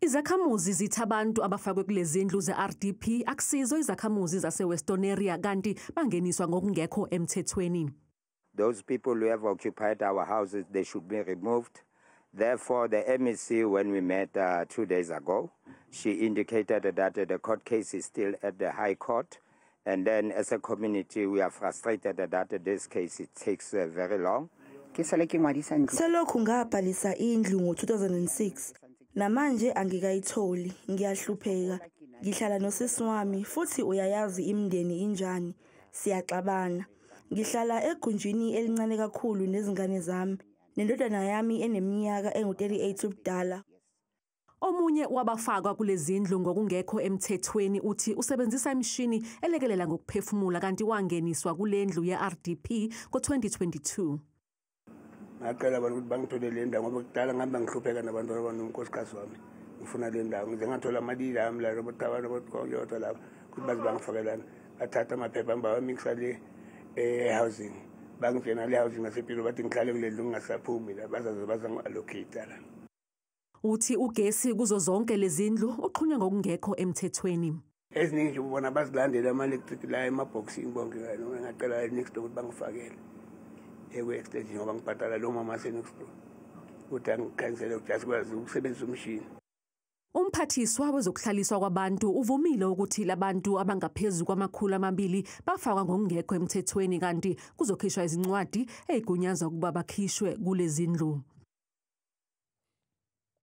Izakhamuzi zithi abantu abafakwe kulezindlu ze-RDP akusizo izakhamuzi zase-Westonaria kanti bangeniswa ngokungekho emthethweni. Those people who have occupied our houses, they should be removed. Therefore, the MEC, when we met 2 days ago, she indicated that the court case is still at the High Court. And then as a community, we are frustrated that this case it takes very long. Selokhu ngabhalisa indlu ngo-2006. Namanje angikayitholi, ngiyahlupheka. Ngihlala nosisi wami futhi uyayazi imindeni injani. Siyaxabana. Ngihlala egunjini elincane kakhulu nezingane zami. Nendodana yami eneminyaka engu-38 ubudala. Omunye wabafakwa kulezindlu ngokungekho emthethweni uthi usebenzisa imishini elekelela ngokuphefumula kanti wangeniswa kulendlu ye-RDP ngo-2022. Ngacela abantu ukuthi bangithole le ndawo ngoba kudala ngihamba ngihlupheka nabantu abanomkhosikazi wami. Ngifuna le ndawo ngize ngathola amadili ami la robothabana bokukhonjotha lapha ukuthi baze bangifakelana. Bathatha amaphepha amba wamikisa le housing. Bangifena le housing ngasepilo bathi ngihlale kule ndlu ngingasaphumi la baza ngi-allocate la. Uthi ugesi kuzo zonke lezindlu uqhunywa ngokungekho emthethweni. Eziningi ubona bazilandela ama-electric la emaboxini bonke ngalo ngacela next door ukuthi bangifakele. Extension ngoba ngibhadala lo mama next door. Ukuthi angikhansele ukuthi sikwazi ukusebenzisa umshini. Umphathiswa wezokuhlaliswa kwabantu uvumile ukuthi labantu abangaphezulu kwama200 bafakwa ngokungekho emthethweni kanti kuzokhishwa izincwadi ezigunyaza ukuba bakhishwe kulezindlu.